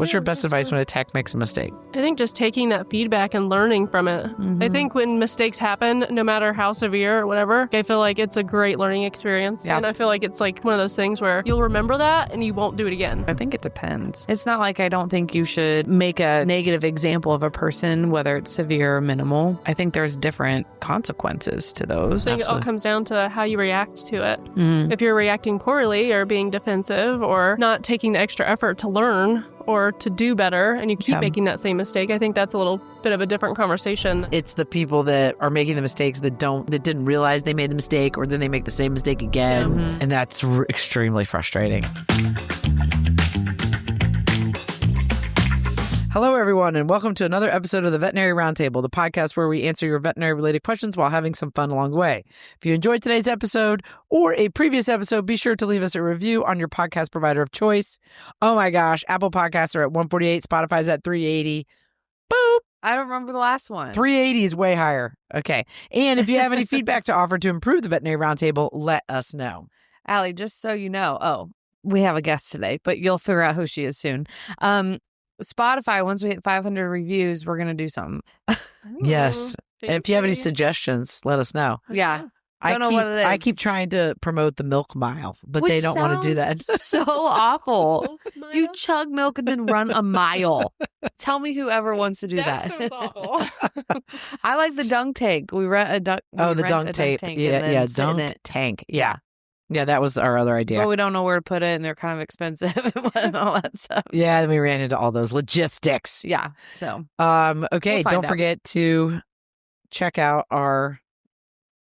What's your best advice when a tech makes a mistake? I think just taking that feedback and learning from it. Mm-hmm. I think when mistakes happen, no matter how severe or whatever, I feel like it's a great learning experience. Yeah. And I feel like it's like one of those things where you'll remember that and you won't do it again. I think it depends. It's not like I don't think you should make a negative example of a person, whether it's severe or minimal. I think there's different consequences to those. I think it all comes down to how you react to it. Mm. If you're reacting poorly or being defensive or not taking the extra effort to learn or to do better and you keep making that same mistake, I think that's a little bit of a different conversation. It's the people that are making the mistakes that didn't realize they made the mistake, or then they make the same mistake again. Mm-hmm. And that's extremely frustrating. Hello, everyone, and welcome to another episode of the Veterinary Roundtable, the podcast where we answer your veterinary-related questions while having some fun along the way. If you enjoyed today's episode or a previous episode, be sure to leave us a review on your podcast provider of choice. Oh my gosh, Apple Podcasts are at 148, Spotify's at 380. Boop! I don't remember the last one. 380 is way higher. Okay. And if you have any feedback to offer to improve the Veterinary Roundtable, let us know. Allie, just so you know, we have a guest today, but you'll figure out who she is soon. Spotify, once we hit 500 reviews, we're going to do something. Yes. And if you have any suggestions, let us know. Yeah. I Don't know what it is. I keep trying to promote the milk mile, but they don't want to do that. So awful. You chug milk and then run a mile. Tell me whoever wants to do that. That sounds awful. I like the dunk tank. We rent a dunk. Oh, the dunk tape. Yeah, dunk tank. Yeah. Yeah, that was our other idea. But we don't know where to put it, and they're kind of expensive and all that stuff. Yeah, then we ran into all those logistics. Yeah. So, okay, we'll don't forget to check out our...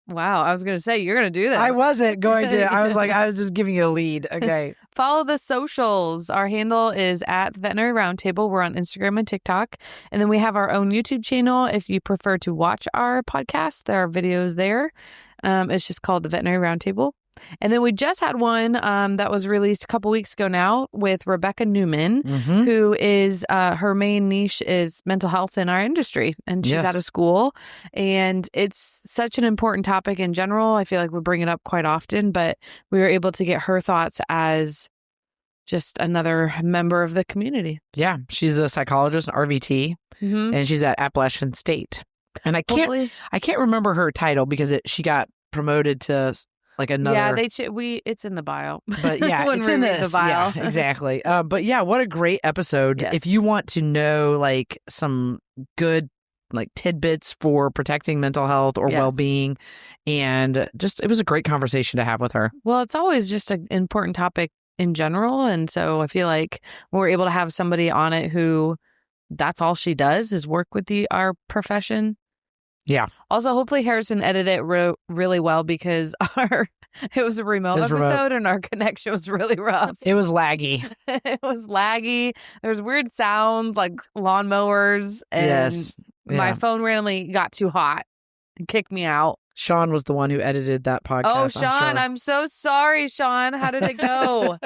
Wow, I was going to say, you're going to do this. I wasn't going to. I was just giving you a lead. Okay. Follow the socials. Our handle is at the Veterinary Roundtable. We're on Instagram and TikTok. And then we have our own YouTube channel. If you prefer to watch our podcast, there are videos there. It's just called the Veterinary Roundtable. And then we just had one that was released a couple weeks ago now with Rebecca Newman, who is her main niche is mental health in our industry. And she's out of school. And it's such an important topic in general. I feel like we bring it up quite often, but we were able to get her thoughts as just another member of the community. Yeah, she's a psychologist, an RVT, and she's at Appalachian State. And I can't remember her title because she got promoted to like another. Yeah, it's in the bio. But yeah, it's in the bio. Yeah, exactly. But yeah, what a great episode. Yes. If you want to know like some good like tidbits for protecting mental health or well-being, and just it was a great conversation to have with her. Well, it's always just an important topic in general, and so I feel like we're able to have somebody on it who that's all she does is work with our profession. Yeah. Also, hopefully Harrison edited it really well because it was a remote episode and our connection was really rough. It was laggy. It was laggy. There's weird sounds like lawnmowers. And my phone randomly got too hot and kicked me out. Sean was the one who edited that podcast. Oh, Sean, I'm so sorry, Sean. How did it go?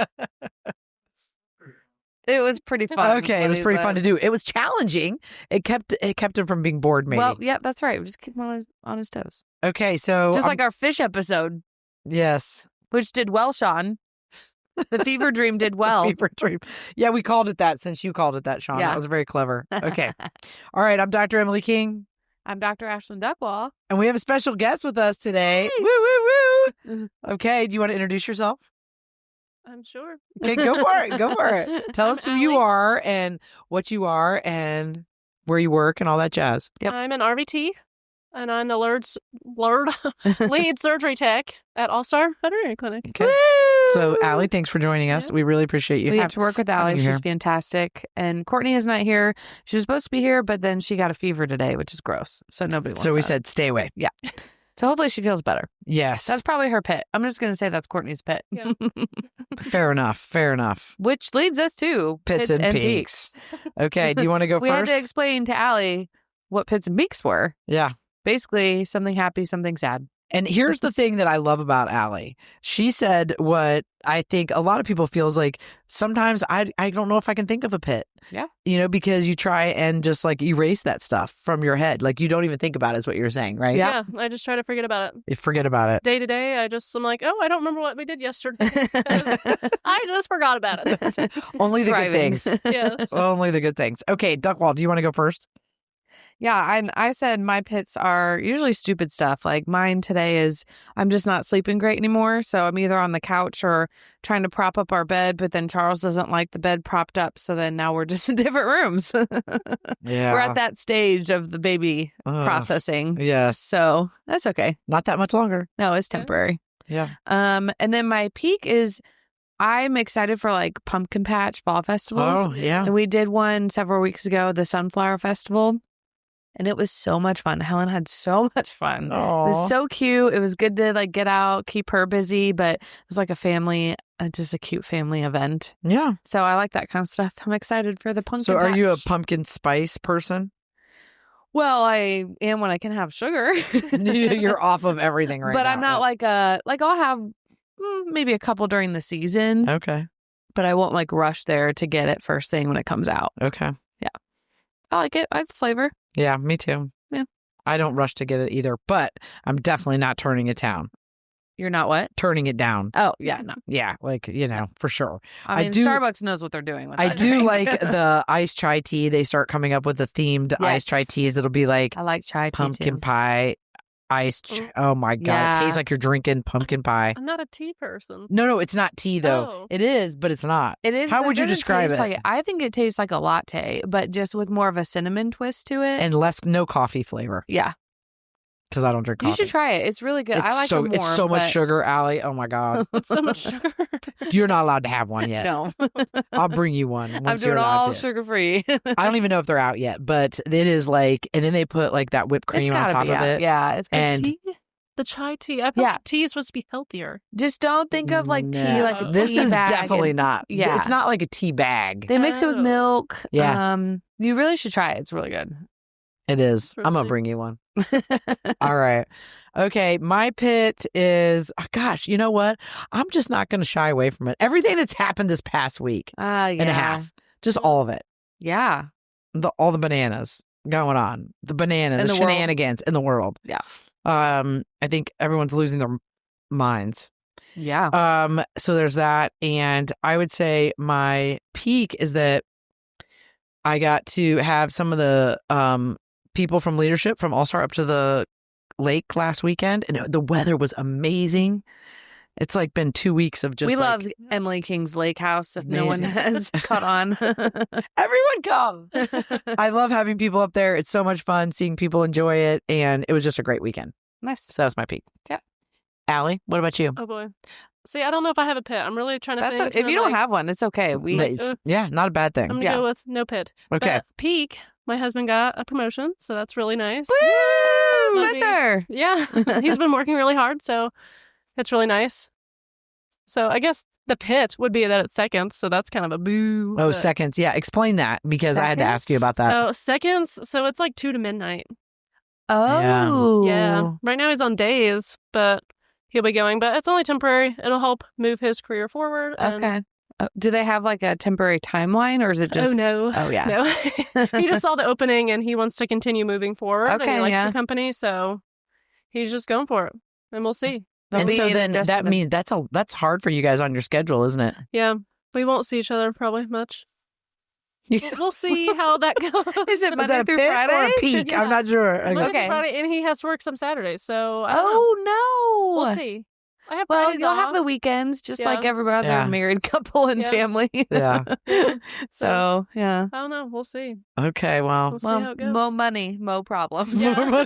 It was pretty fun. Okay, it was pretty fun to do. It was challenging. It kept him from being bored, maybe. Well, yeah, that's right. We just keep him on his toes. Okay, so... Just like our fish episode. Yes. Which did well, Sean. The fever dream did well. Fever dream. Yeah, we called it that since you called it that, Sean. Yeah. That was very clever. Okay. All right, I'm Dr. Emily King. I'm Dr. Ashlyn Duckwall. And we have a special guest with us today. Hey. Woo, woo, woo. Okay, do you want to introduce yourself? I'm sure. Okay, go for it. Go for it. Tell us who Allie. you are and what you are and where you work and all that jazz. Yep. I'm an RVT, and I'm the lead surgery tech at All-Star Veterinary Clinic. Okay. So, Allie, thanks for joining us. We really appreciate you. We get to work with Allie. you She's here. fantastic. And Courtney is not here. She was supposed to be here, but then she got a fever today, which is gross. So nobody wants So we that. said stay away. Yeah. So hopefully she feels better. Yes. That's probably her pit. I'm just going to say that's Courtney's pit. Yeah. Fair enough. Fair enough. Which leads us to Pits and peaks. Okay. Do you want to go We first? had to explain to Allie what pits and peaks were. Yeah. Basically, something happy, something sad. And here's the thing that I love about Allie. She said what I think a lot of people feel is like, sometimes I don't know if I can think of a pit. Yeah. You know, because you try and just like erase that stuff from your head. Like you don't even think about it is what you're saying, right? Yeah. I just try to forget about it. You forget about it. Day to day, I'm like, oh, I don't remember what we did yesterday. I just forgot about it. Only the good things. Yes. Only the good things. Okay, Duckwall, do you want to go first? Yeah, I said my pits are usually stupid stuff. Like mine today is I'm just not sleeping great anymore. So I'm either on the couch or trying to prop up our bed, but then Charles doesn't like the bed propped up. So then now we're just in different rooms. Yeah. We're at that stage of the baby processing. Yes. So that's okay. Not that much longer. No, it's temporary. Yeah. And then my peak is I'm excited for like pumpkin patch fall festivals. Oh, yeah. And we did one several weeks ago, the Sunflower Festival. And it was so much fun. Helen had so much fun. Aww. It was so cute. It was good to like get out, keep her busy, but it was like a family, just a cute family event. Yeah. So I like that kind of stuff. I'm excited for the pumpkin So are you a patch. pumpkin spice person? Well, I am when I can have sugar. You're off of everything right now. But I'm not like I'll have maybe a couple during the season. Okay. But I won't like rush there to get it first thing when it comes out. Okay. Yeah. I like it. I like the flavor. Yeah, me too. Yeah. I don't rush to get it either, but I'm definitely not turning it down. You're not what? Turning it down. Oh, yeah, no. Yeah, like, you know, for sure. I mean, Starbucks knows what they're doing with I that do drink. like the iced chai tea. They start coming up with the themed iced chai teas that'll be like I like chai tea pumpkin too. pie, oh my God. Yeah. It tastes like you're drinking pumpkin pie. I'm not a tea person. No, it's not tea though. Oh. It is, but it's not. It is. How but would you doesn't describe taste it? Like, I think it tastes like a latte, but just with more of a cinnamon twist to it. And no coffee flavor yeah. because I don't drink coffee. You should try it. It's really good. It's I like so, it more. It's so much but- sugar, Allie. Oh my God. It's so much sugar. You're not allowed to have one yet. No. I'll bring you one. I'm once doing you're allowed all to. sugar free. I don't even know if they're out yet, but it is like, and then they put like that whipped cream on top of it. Yeah. It's good. And tea? The chai tea. I thought tea is supposed to be healthier. Just don't think of like tea No. like a This tea is bag definitely and- not. Yeah. It's not like a tea bag. They mix it with Oh. milk. Yeah. You really should try it. It's really good. It is. I'm going to Interesting. bring you one. All right. Okay. My pit is, gosh, you know what? I'm just not going to shy away from it. Everything that's happened this past week Yeah. and a half, just all of it. Yeah. All the bananas going on, the In the world. shenanigans in the world. Yeah. I think everyone's losing their minds. Yeah. So there's that. And I would say my peak is that I got to have some of the people from leadership from All-Star up to the lake last weekend, and the weather was amazing. It's like been 2 weeks of just We like, love Emily King's Lake House if no one Amazing. has caught on. everyone come. I love having people up there. It's so much fun seeing people enjoy it, and it was just a great weekend. Nice. So that was my peak. Yeah. Allie, what about you? Oh boy. See, I don't know if I have a pit. I'm really trying to That's think. if you don't have one, it's okay. Yeah, not a bad thing. I'm gonna Yeah. go with no pit. Okay. But peak. My husband got a promotion, so that's really nice. Woo! Maybe- Spencer. Yeah, he's been working really hard, so it's really nice. So I guess the pit would be that it's seconds, so that's kind of a boo. Oh, but- seconds. Yeah, explain that because I had to ask you about that. Oh, seconds. So it's like 2 to midnight. Oh. Yeah. Right now he's on days, but he'll be going. But it's only temporary. It'll help move his career forward. And Okay. Do they have like a temporary timeline or is it just. Oh, no. Oh, yeah. No. He just saw the opening and he wants to continue moving forward. And Okay, he likes yeah. the company, so he's just going for it. And we'll see. They'll And be so in then just that the- means that's hard for you guys on your schedule, isn't it? Yeah. We won't see each other probably much. We'll see how that goes. Is it Was Monday that a through pit Friday? or a peak? Yeah. I'm not sure. Monday through Okay. Friday, and he has to work some Saturdays, so I don't know. Oh, no. We'll see. I have Well, Fridays you'll have off. the weekends just Yeah. like every other Yeah. married couple and Yeah. family. Yeah. So, yeah. I don't know. We'll see. Okay, well. We'll see how it goes. Mo money, mo problems. Yeah.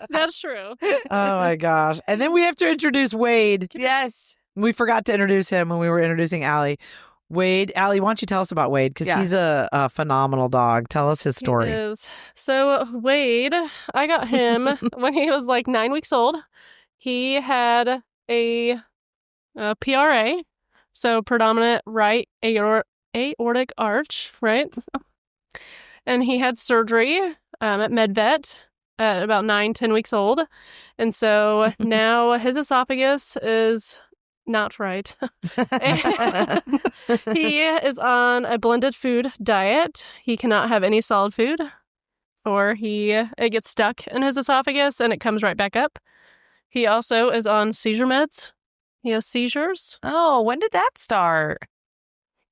That's true. Oh my gosh. And then we have to introduce Wade. Yes. We forgot to introduce him when we were introducing Allie. Wade, Allie, why don't you tell us about Wade? Because Yeah. he's a phenomenal dog. Tell us his story. He is. So Wade, I got him when he was like 9 weeks old. He had a PRA, so predominant right aortic arch, right? And he had surgery at MedVet at about 9-10 weeks old. And so now his esophagus is not right. He is on a blended food diet. He cannot have any solid food, or it gets stuck in his esophagus and it comes right back up. He also is on seizure meds. He has seizures. Oh, when did that start?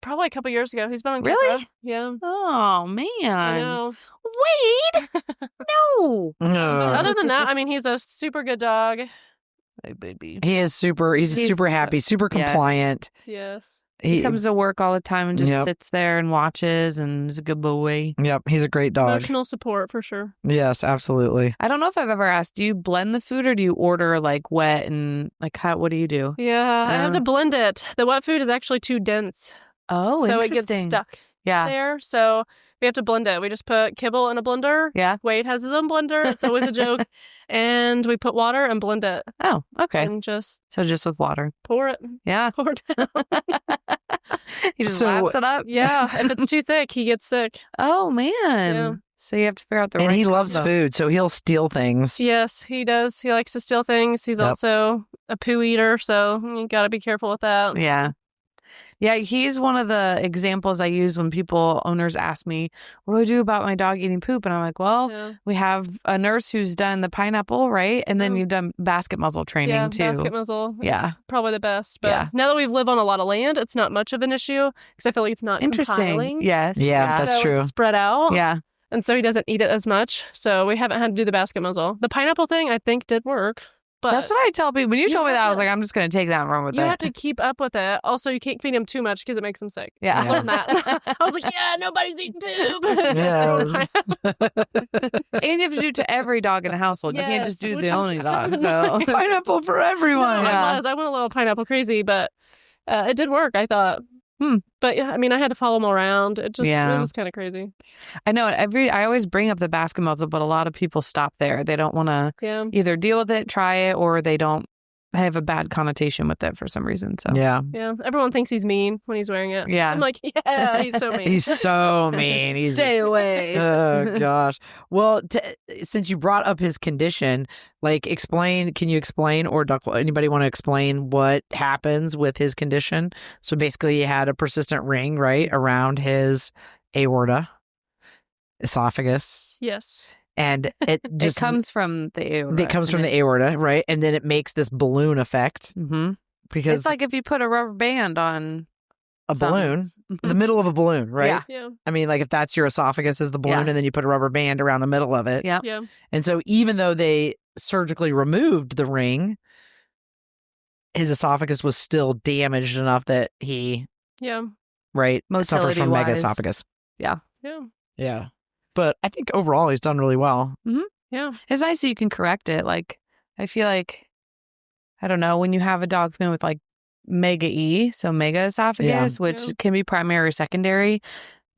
Probably a couple years ago. He's been on Really? Keppra. Yeah. Oh, man. I know. Wade? No. But other than that, I mean, he's a super good dog. Hey, baby. He's super happy, super compliant. Yes. He comes to work all the time and just sits there and watches and is a good boy. Yep, he's a great dog. Emotional support for sure. Yes, absolutely. I don't know if I've ever asked, do you blend the food or do you order like wet and like what do you do? Yeah, I have to blend it. The wet food is actually too dense. Oh, so interesting. it gets stuck there. So we have to blend it. We just put kibble in a blender. Yeah. Wade has his own blender. It's always a joke. And we put water and blend it. Oh, okay. And just with water. pour it. Yeah. Pour it down. He just laps it up. Yeah. If it's too thick, he gets sick. Oh, man. Yeah. So you have to figure out the right And he loves combo. food, so he'll steal things. Yes, he does. He likes to steal things. He's also a poo eater, so you got to be careful with that. Yeah. Yeah, he's one of the examples I use when owners ask me, what do I do about my dog eating poop? And I'm like, well, we have a nurse who's done the pineapple, right? And then you've done basket muzzle training too. Basket muzzle. Yeah. Probably the best. But now that we've lived on a lot of land, it's not much of an issue because I feel like it's not compiling. Yes. Yeah, that's true. It's spread out. Yeah. And so he doesn't eat it as much. So we haven't had to do the basket muzzle. The pineapple thing, I think, did work. But that's what I tell people. When you told me that, I was like, I'm just going to take that and run with it. You have to keep up with it. Also, you can't feed him too much because it makes him sick. Yeah. I love that. I was like, nobody's eating poop. Yeah. And you have to do it to every dog in the household. You can't just do the only dog. So Pineapple for everyone. I went a little pineapple crazy, but it did work, I thought. But yeah, I mean, I had to follow him around. It was kind of crazy. I know I always bring up the basket muzzle, but a lot of people stop there. They don't want to either deal with it, try it, or they don't have a bad connotation with it for some reason. So yeah. Everyone thinks he's mean when he's wearing it. Yeah, I'm like, he's so mean. He's so mean. Stay away. Oh gosh. Well, since you brought up his condition, can you explain, or anybody want to explain what happens with his condition? So basically, he had a persistent ring right around his aorta, esophagus. Yes. And it just comes from the aorta. It comes from the aorta, right? And then it makes this balloon effect. Mm-hmm. Because it's like if you put a rubber band on a balloon, in the middle of a balloon, right? Yeah. I mean, if that's your esophagus is the balloon, and then you put a rubber band around the middle of it. Yeah. And so even though they surgically removed the ring, his esophagus was still damaged enough that he suffers from megaesophagus. Yeah. Yeah. But I think overall he's done really well. Mm-hmm. Yeah. It's nice that you can correct it. I feel like, I don't know, when you have a dog with mega E, so mega esophagus, which can be primary or secondary,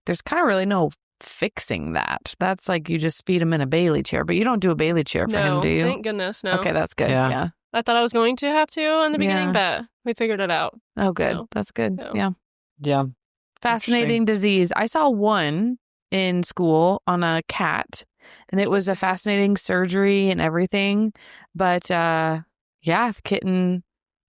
there's kind of really no fixing that. That's you just feed him in a Bailey chair, but you don't do a Bailey chair for him, do you? Thank goodness, no. Okay, that's good. Yeah. I thought I was going to have to in the beginning, but we figured it out. Oh, good. So, that's good. Yeah. Fascinating disease. I saw one in school on a cat, and it was a fascinating surgery and everything. But the kitten,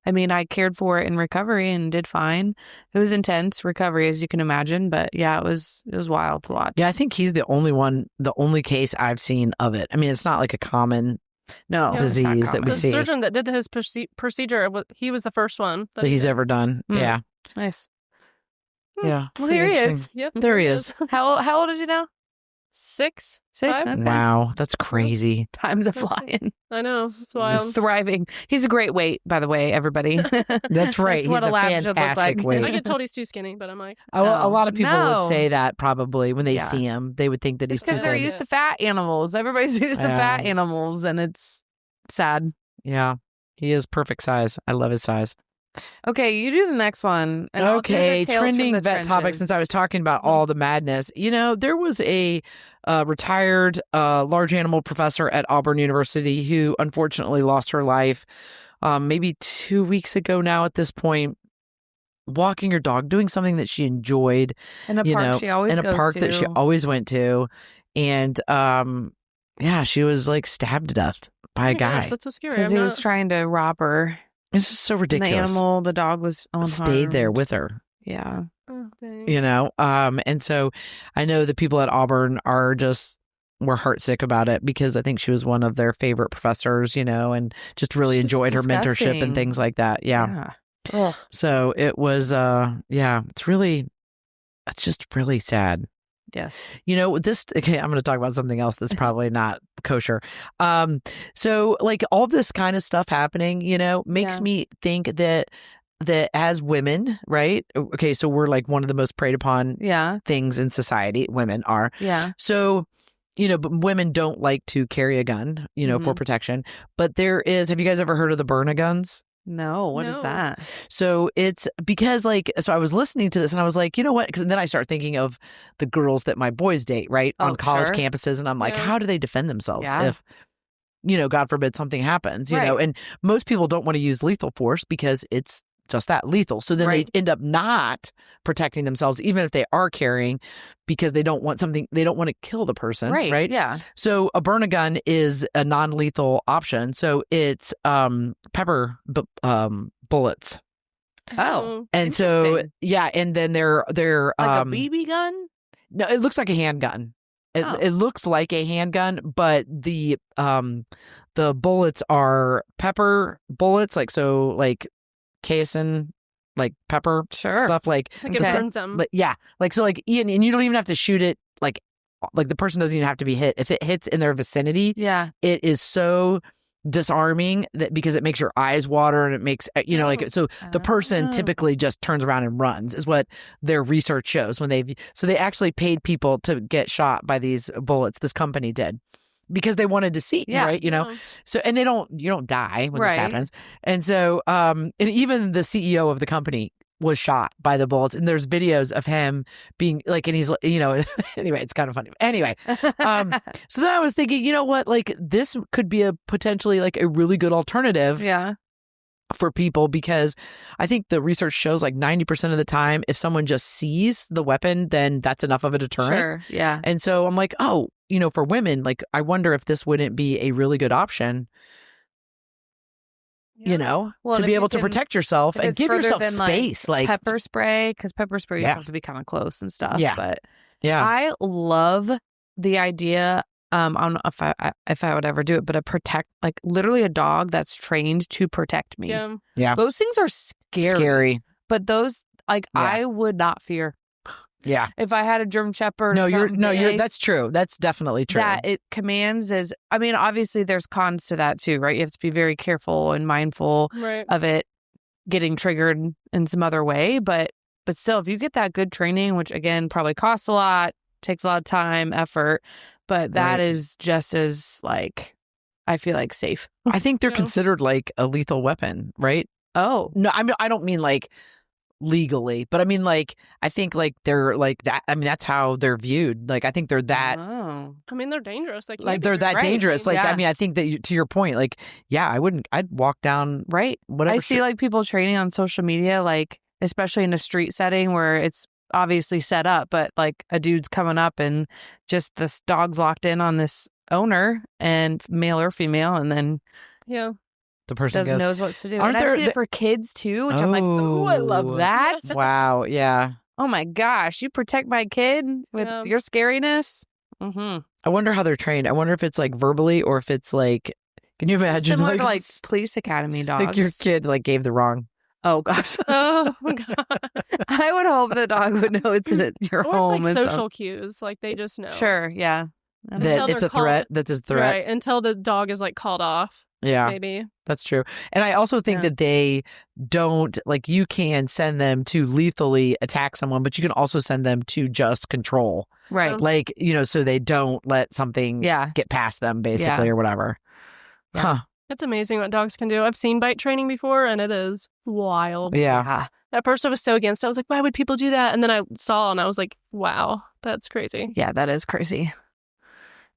I mean, I cared for it in recovery and did fine. It was intense recovery, as you can imagine, but it was wild to watch. Yeah, I think he's the only case I've seen of it. I mean, it's not like a common disease that we see. The surgeon that did his procedure, he was the first one that he's ever done. Yeah. Nice. Yeah. Well, here he is. Yep. There he is. How old is he now? 6. 6? Okay. Wow. That's crazy. Time's a flying. I know. It's wild. He's thriving. He's a great weight, by the way, everybody. That's right. That's what he's a lab should look like. Weight. I get told he's too skinny, but I'm like, a lot of people would say that probably when they see him. They would think that he's too because they're used to fat animals. Everybody's used to fat animals, and it's sad. Yeah. He is perfect size. I love his size. Okay, you do the next one. And okay, trending vet topic, since I was talking about all the madness. There was a retired large animal professor at Auburn University who unfortunately lost her life maybe 2 weeks ago now at this point, walking her dog, doing something that she enjoyed. In a park she always that she always went to. And Yeah, she was like stabbed to death by a guy. That's so scary. Because he was trying to rob her. It's just so And ridiculous. the dog was Stayed there with her. Yeah. Oh, dang. You know, and so I know the people at Auburn were heartsick about it because I think she was one of their favorite professors, you know, and just really enjoyed her mentorship and things like that. Yeah. Ugh. So it was, it's just really sad. Yes. You know, okay, I'm going to talk about something else that's probably not kosher. So like all this kind of stuff happening, you know, makes me think that as women, right? Okay, so we're like one of the most preyed upon things in society. Women are. Yeah. So, you know, but women don't like to carry a gun, you know, for protection. But have you guys ever heard of the burn-a-guns? No, what is that? So it's because so I was listening to this and I was like, you know what? Because then I start thinking of the girls that my boys date, right? On college campuses. And I'm like, how do they defend themselves if, you know, God forbid something happens, you know? And most people don't want to use lethal force because it's just that lethal. So then they end up not protecting themselves, even if they are carrying, because they don't want to kill the person. Right. Yeah. So a burn-a-gun is a non-lethal option. So it's pepper bullets. Oh. And so, and then they're like a BB gun? No, it looks like a handgun. It looks like a handgun, but the bullets are pepper bullets, like casein, like pepper stuff, like it burns them. Like, and you don't even have to shoot it like the person doesn't even have to be hit. If it hits in their vicinity, it is so disarming because it makes your eyes water and it makes the person typically just turns around and runs is what their research shows when they actually paid people to get shot by these bullets. This company did. Because they wanted to see, right? You know, so and you don't die when this happens, and so and even the CEO of the company was shot by the bullets, and there's videos of him being like, and he's, you know, anyway, it's kind of funny. Anyway, so then I was thinking, you know what, like this could be a potentially like a really good alternative, for people, because I think the research shows like 90% of the time, if someone just sees the weapon, then that's enough of a deterrent. Sure. Yeah. And so I'm like, oh, you know, for women, like I wonder if this wouldn't be a really good option, you know, to be able to protect yourself and give yourself space, like pepper spray, because pepper spray you have to be kind of close and stuff. Yeah. But I love the idea. I don't know if I would ever do it, but literally a dog that's trained to protect me. Yeah. Those things are scary. But those, I would not fear. Yeah. If I had a German Shepherd. That's true. That's definitely true. That it commands obviously there's cons to that too, right? You have to be very careful and mindful of it getting triggered in some other way. But still, if you get that good training, which again, probably costs a lot, takes a lot of time, effort, but that is just as I feel like safe. I think they're considered like a lethal weapon, right? Oh. No, I don't mean like legally, but I mean like I think like they're like that. I mean that's how they're viewed. Like I think they're that. Oh. I mean they're dangerous. Like they're that dangerous. Like I mean I think that to your point, like I'd walk down whatever. I see like people training on social media, like especially in a street setting where it's obviously set up, but like a dude's coming up and just this dog's locked in on this owner, and male or female, and then the person knows what to do. And I've seen it for kids too, which I'm like, ooh, I love that. Wow, yeah. Oh my gosh, you protect my kid with your scariness. Mm-hmm. I wonder how they're trained. I wonder if it's like verbally or if it's like, can you imagine similar to like police academy dogs? Like your kid like gave the wrong. Oh gosh. Oh god. I would hope the dog would know it's in your home. It's like social cues, like they just know. Sure, yeah. That it's a threat. That is a threat. Right, until the dog is like called off. Yeah. Maybe. That's true. And I also think that they don't, like you can send them to lethally attack someone, but you can also send them to just control. Right. Like, you know, so they don't let something get past them basically or whatever. Yeah. Huh. It's amazing what dogs can do. I've seen bite training before, and it is wild. Yeah. At first, I was so against it. I was like, why would people do that? And then I saw, and I was like, wow, that's crazy. Yeah, that is crazy.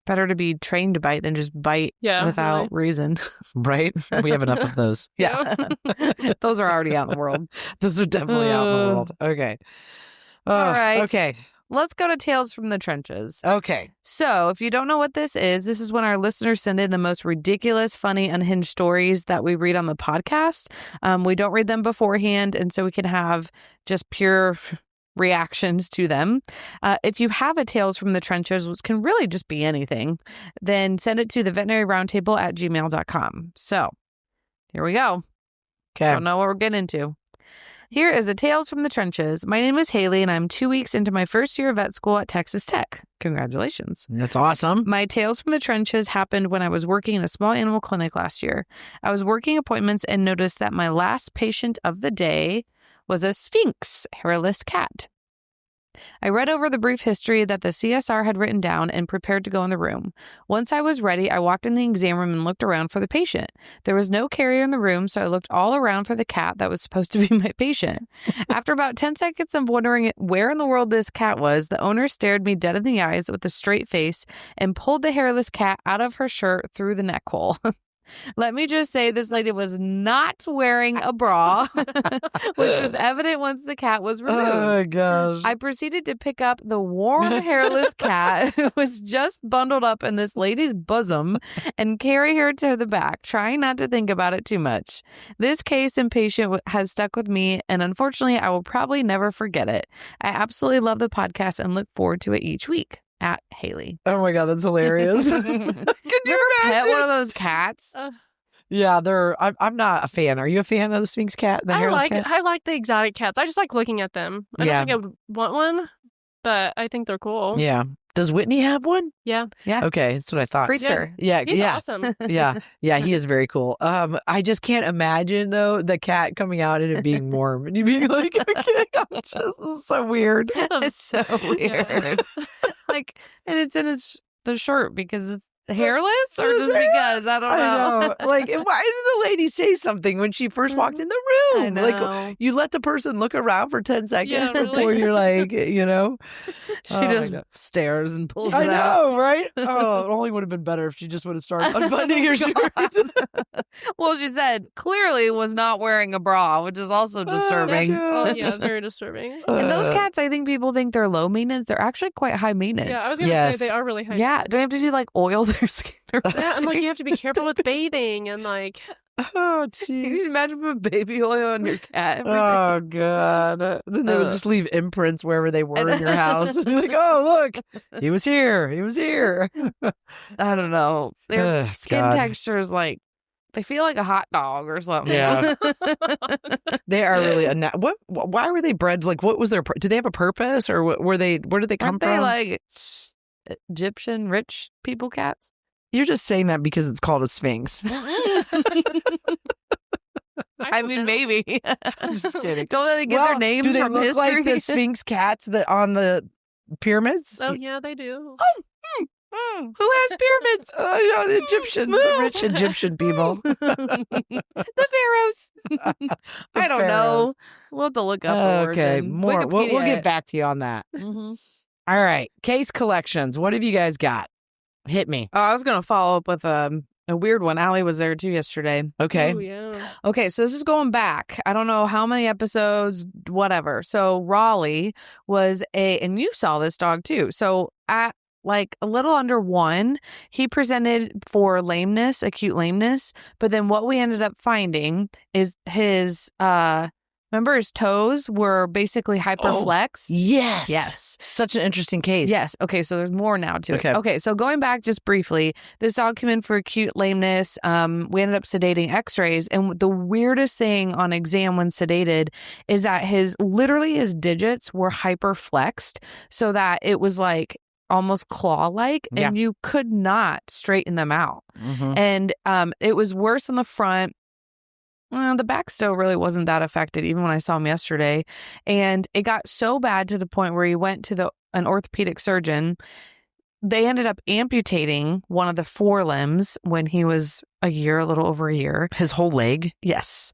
Better to be trained to bite than just bite without reason. Right? We have enough of those. Yeah. Those are already out in the world. Those are definitely out in the world. Okay. All right. Okay. let's go to Tales from the Trenches. Okay. So if you don't know what this is when our listeners send in the most ridiculous, funny, unhinged stories that we read on the podcast. We don't read them beforehand, and so we can have just pure reactions to them. If you have a Tales from the Trenches, which can really just be anything, then send it to the veterinaryroundtable@gmail.com. So here we go. Okay. Don't know what we're getting into. Here is a Tales from the Trenches. My name is Haley, and I'm 2 weeks into my first year of vet school at Texas Tech. Congratulations. That's awesome. My Tales from the Trenches happened when I was working in a small animal clinic last year. I was working appointments and noticed that my last patient of the day was a Sphinx hairless cat. I read over the brief history that the CSR had written down and prepared to go in the room. Once I was ready, I walked in the exam room and looked around for the patient. There was no carrier in the room, so I looked all around for the cat that was supposed to be my patient. After about 10 seconds of wondering where in the world this cat was, the owner stared me dead in the eyes with a straight face and pulled the hairless cat out of her shirt through the neck hole. Let me just say this lady was not wearing a bra, which was evident once the cat was removed. Oh, gosh. I proceeded to pick up the warm, hairless cat who was just bundled up in this lady's bosom and carry her to the back, trying not to think about it too much. This case and patient has stuck with me, and unfortunately, I will probably never forget it. I absolutely love the podcast and look forward to it each week. At Haley. Oh my God, that's hilarious. Could you ever pet one of those cats? Yeah, I'm not a fan. Are you a fan of the Sphinx cat? The hairless cat? I like the exotic cats. I just like looking at them. I don't think I would want one, but I think they're cool. Yeah. Does Whitney have one? Yeah. Yeah. Okay, that's what I thought. Creature. Yeah. He's awesome. Yeah, he is very cool. I just can't imagine though the cat coming out and it being warm and you being like, okay, it's just so weird. It's so weird. Like, and it's in the shirt because it's hairless or just because? I don't know. Like, why did the lady say something when she first walked in the room? I know. Like, you let the person look around for 10 seconds really. before you're like, She just stares and pulls I it out. know, right? Oh, it only would have been better if she just would have started unbuttoning her shirt. Well, she said clearly was not wearing a bra, which is also disturbing. Oh, yeah, very disturbing. And those cats, I think people think they're low maintenance. They're actually quite high maintenance. Yeah, I was going to say they are really high. Yeah, do I have to do like oil their skin? Yeah, and like you have to be careful with bathing and like. Oh, Can you jeez. imagine putting baby oil on your cat every day? Oh, God. Then they would just leave imprints wherever they were in your house. And you're like, oh, look, he was here. He was here. I don't know. Their Ugh, skin God. texture is like, they feel like a hot dog or something. Yeah. They are really why were they bred? Like, what was their? Do they have a purpose, or were they? Where did they come Aren't they from? like Egyptian rich people cats? You're just saying that because it's called a sphinx. I mean, maybe. I'm just kidding. Don't they get their names do they from look history? like the sphinx cats that on the pyramids? Oh, yeah, they do. Who has pyramids? Yeah, the Egyptians, the rich Egyptian people. The pharaohs. I don't know. We'll have to look up the Okay, origin. more. We'll Wikipedia get it. back to you on that. Mhm. All right, case collections. What have you guys got? Hit me. Oh, I was going to follow up with a weird one. Allie was there too yesterday. Okay. Ooh, yeah. Okay, so this is going back. I don't know how many episodes, whatever. So Raleigh was and you saw this dog too. So at like a little under 1, he presented for lameness, acute lameness. But then what we ended up finding is his, remember his toes were basically hyperflexed? Yes. Yes. Such an interesting case. Yes. Okay. So there's more now to Okay. it. Okay. So going back just briefly, this dog came in for acute lameness. We ended up sedating x-rays. And the weirdest thing on exam when sedated is that his digits were hyperflexed so that it was like almost claw-like and you could not straighten them out. Mm-hmm. And it was worse on the front. Well, the back still really wasn't that affected, even when I saw him yesterday. And it got so bad to the point where he went to an orthopedic surgeon. They ended up amputating one of the forelimbs when he was a little over a year. His whole leg? Yes.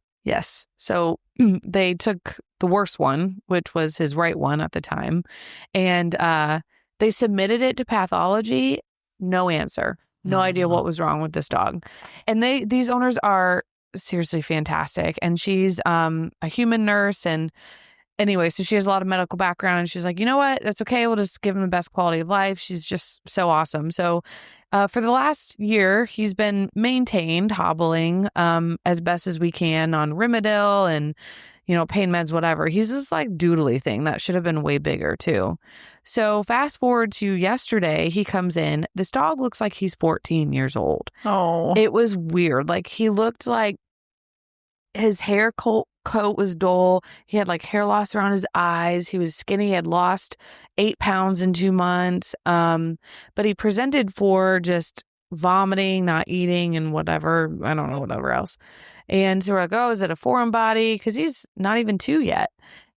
So they took the worst one, which was his right one at the time. And they submitted it to pathology. No answer. No idea what was wrong with this dog. And these owners are seriously fantastic. And she's a human nurse, and anyway, so she has a lot of medical background, and she's like, you know what? That's okay. We'll just give him the best quality of life. She's just so awesome. So for the last year, he's been maintained, hobbling as best as we can on Rimadyl and, pain meds, whatever. He's this like doodly thing that should have been way bigger too. So fast forward to yesterday, he comes in. This dog looks like he's 14 years old. Oh. It was weird. Like he looked like his hair coat was dull. He had like hair loss around his eyes. He was skinny. He had lost 8 pounds in 2 months. But he presented for just vomiting, not eating, and whatever. I don't know, whatever else. And so we're like, oh, is it a foreign body? Because he's not even 2 yet.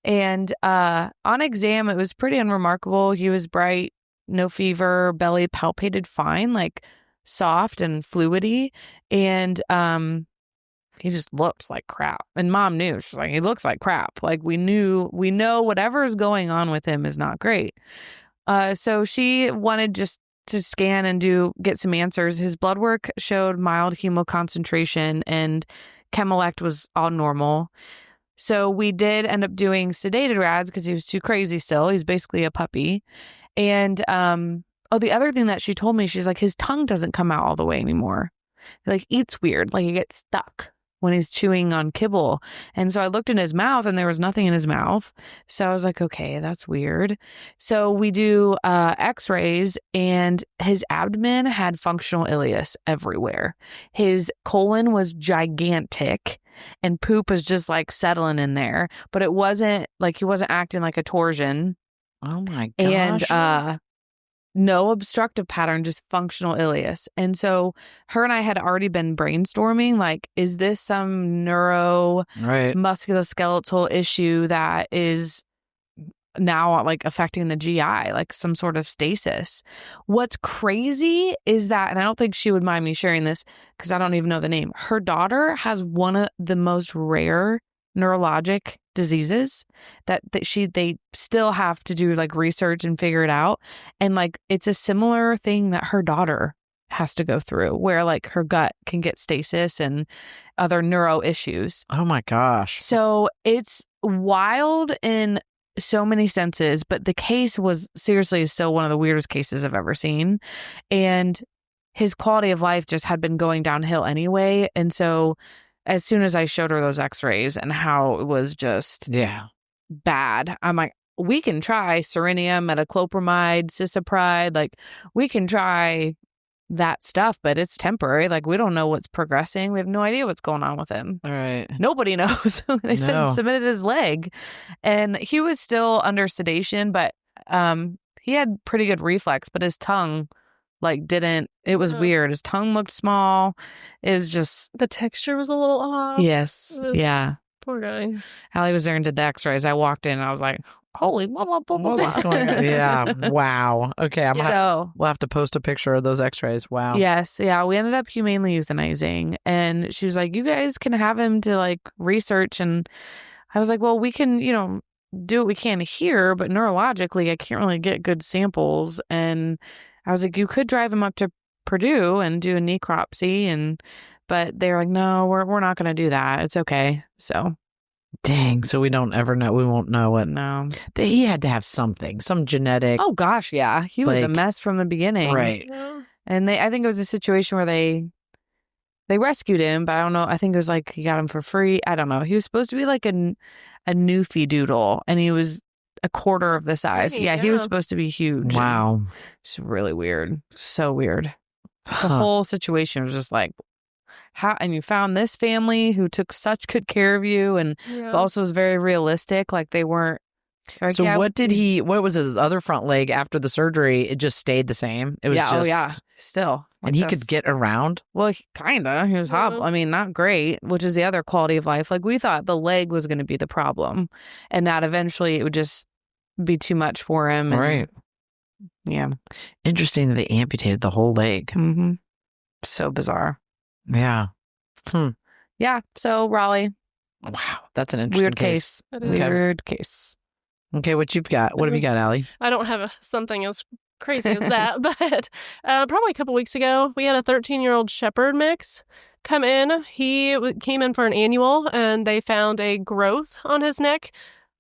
And on exam, it was pretty unremarkable. He was bright, no fever, belly palpated fine, like soft and fluidy. And he just looks like crap. And Mom knew. She's like, he looks like crap. Like we know whatever is going on with him is not great. So she wanted just to scan and get some answers. His blood work showed mild hemoconcentration and Chemelect was all normal. So we did end up doing sedated rads because he was too crazy still. He's basically a puppy. And the other thing that she told me, she's like, his tongue doesn't come out all the way anymore. He like eats weird, like he gets stuck when he's chewing on kibble. And so I looked in his mouth and there was nothing in his mouth. So I was like, okay, that's weird. So we do x-rays and his abdomen had functional ileus everywhere. His colon was gigantic and poop was just like settling in there, but it wasn't like he wasn't acting like a torsion. Oh my gosh. And no obstructive pattern, just functional ileus. And her and I had already been brainstorming, like, is this some musculoskeletal issue that is now like affecting the GI, like some sort of stasis? What's crazy is that, and I don't think she would mind me sharing this because I don't even know the name. Her daughter has one of the most rare neurologic diseases that they still have to do like research and figure it out. And like, it's a similar thing that her daughter has to go through where like her gut can get stasis and other neuro issues. Oh my gosh. So it's wild in so many senses, but the case was seriously still one of the weirdest cases I've ever seen. And his quality of life just had been going downhill anyway. And so as soon as I showed her those x-rays and how it was just bad, I'm like, we can try serinium, metoclopramide, cisapride. Like we can try that stuff, but it's temporary. Like we don't know what's progressing. We have no idea what's going on with him. All right. Nobody knows. They submitted his leg and he was still under sedation, but he had pretty good reflex, but his tongue it was weird. His tongue looked small. It was just... The texture was a little off. Yes. Yeah. Poor guy. Allie was there and did the x-rays. I walked in and I was like, holy mama. What's going on? Yeah. Wow. Okay. We'll have to post a picture of those x-rays. Wow. Yes. Yeah. We ended up humanely euthanizing. And she was like, you guys can have him to like research. And I was like, well, we can, do what we can here, but neurologically, I can't really get good samples. And I was like, you could drive him up to Purdue and do a necropsy, but they're like, no, we're not going to do that. It's okay. So, dang. So we don't ever know. We won't know what. No, he had to have something, some genetic. Oh gosh, yeah, he was a mess from the beginning, right? Yeah. And I think it was a situation where they rescued him, but I don't know. I think it was like he got him for free. I don't know. He was supposed to be like a Newfie doodle, and he was a quarter of the size. Yeah, he was supposed to be huge. Wow. It's really weird. So weird. The whole situation was just like, how, and you found this family who took such good care of you and also was very realistic. Like they weren't. Like, so what was his other front leg after the surgery? It just stayed the same. It was still. And he could get around? Well, kind of. He was I mean, not great, which is the other quality of life. Like we thought the leg was going to be the problem and that eventually it would just be too much for him. Right. Yeah. Interesting that they amputated the whole leg. Mm-hmm. So bizarre. Yeah. Yeah. So Raleigh. Wow. That's an interesting case. Weird case. Okay. What you've got? What have you got, Allie? I don't have something as crazy as that, but probably a couple weeks ago, we had a 13-year-old shepherd mix come in. He came in for an annual and they found a growth on his neck.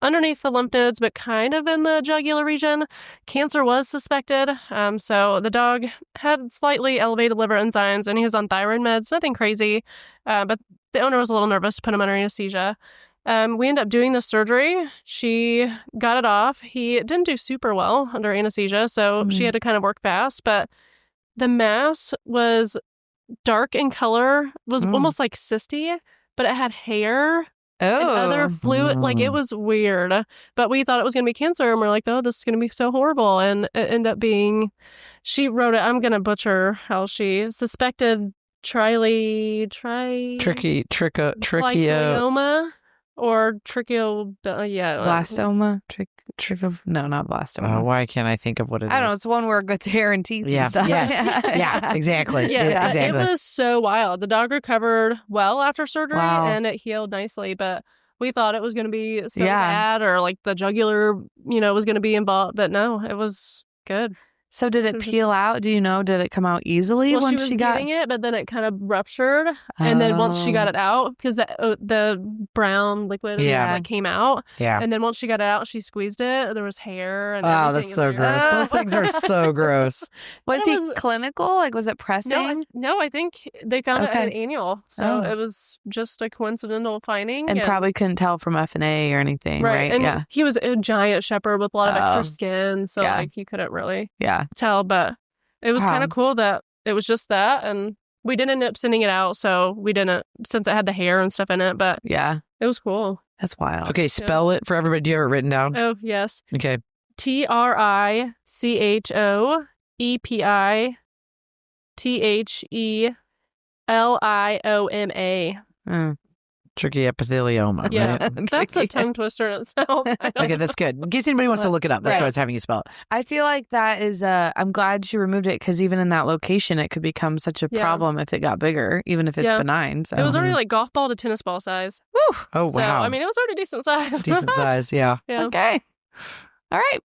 underneath the lymph nodes, but kind of in the jugular region. Cancer was suspected. So the dog had slightly elevated liver enzymes, and he was on thyroid meds, nothing crazy. But the owner was a little nervous to put him under anesthesia. We ended up doing the surgery. She got it off. He didn't do super well under anesthesia, so she had to kind of work fast. But the mass was dark in color, was almost like cysty, but it had hair and other fluid. Like, it was weird. But we thought it was going to be cancer, and we're like, oh, this is going to be so horrible. And it ended up being, she wrote it, I'm going to butcher how she suspected trichoma. Or blastoma? No, not blastoma. Why can't I think of what it is? I don't know. It's one where it gets hair and teeth and stuff. Yes. Yeah, exactly. Yeah, exactly. It was so wild. The dog recovered well after surgery, and it healed nicely, but we thought it was going to be so bad, or like the jugular, was going to be involved, but no, it was good. So did it peel out? Do you know? Did it come out easily once she got getting it? But then it kind of ruptured, and then once she got it out, because the brown liquid came out, and then once she got it out, she squeezed it. There was hair and everything. That's so gross. Those things are so gross. Was he clinical? Like, was it pressing? No, I think they found it at an annual, so it was just a coincidental finding, and probably couldn't tell from F&A or anything, right? And he was a giant shepherd with a lot of extra skin, so like he couldn't really tell, but it was kind of cool that it was just that, and we didn't end up sending it out, so we didn't, since it had the hair and stuff in it, but it was cool. That's wild. Okay, spell it for everybody. Do you have it written down? Oh, yes. Okay. TRICHOEPITHELIOMA. Trichoepithelioma. Yeah, right? That's a tongue twister in itself. Okay, that's good. In case anybody wants to look it up, that's why I was having you spell it. I feel like that is, I'm glad she removed it, because even in that location, it could become such a problem if it got bigger, even if it's benign. So. It was already like golf ball to tennis ball size. Woo! Oh, wow. So, I mean, it was already decent size. Decent size, yeah. Okay. All right.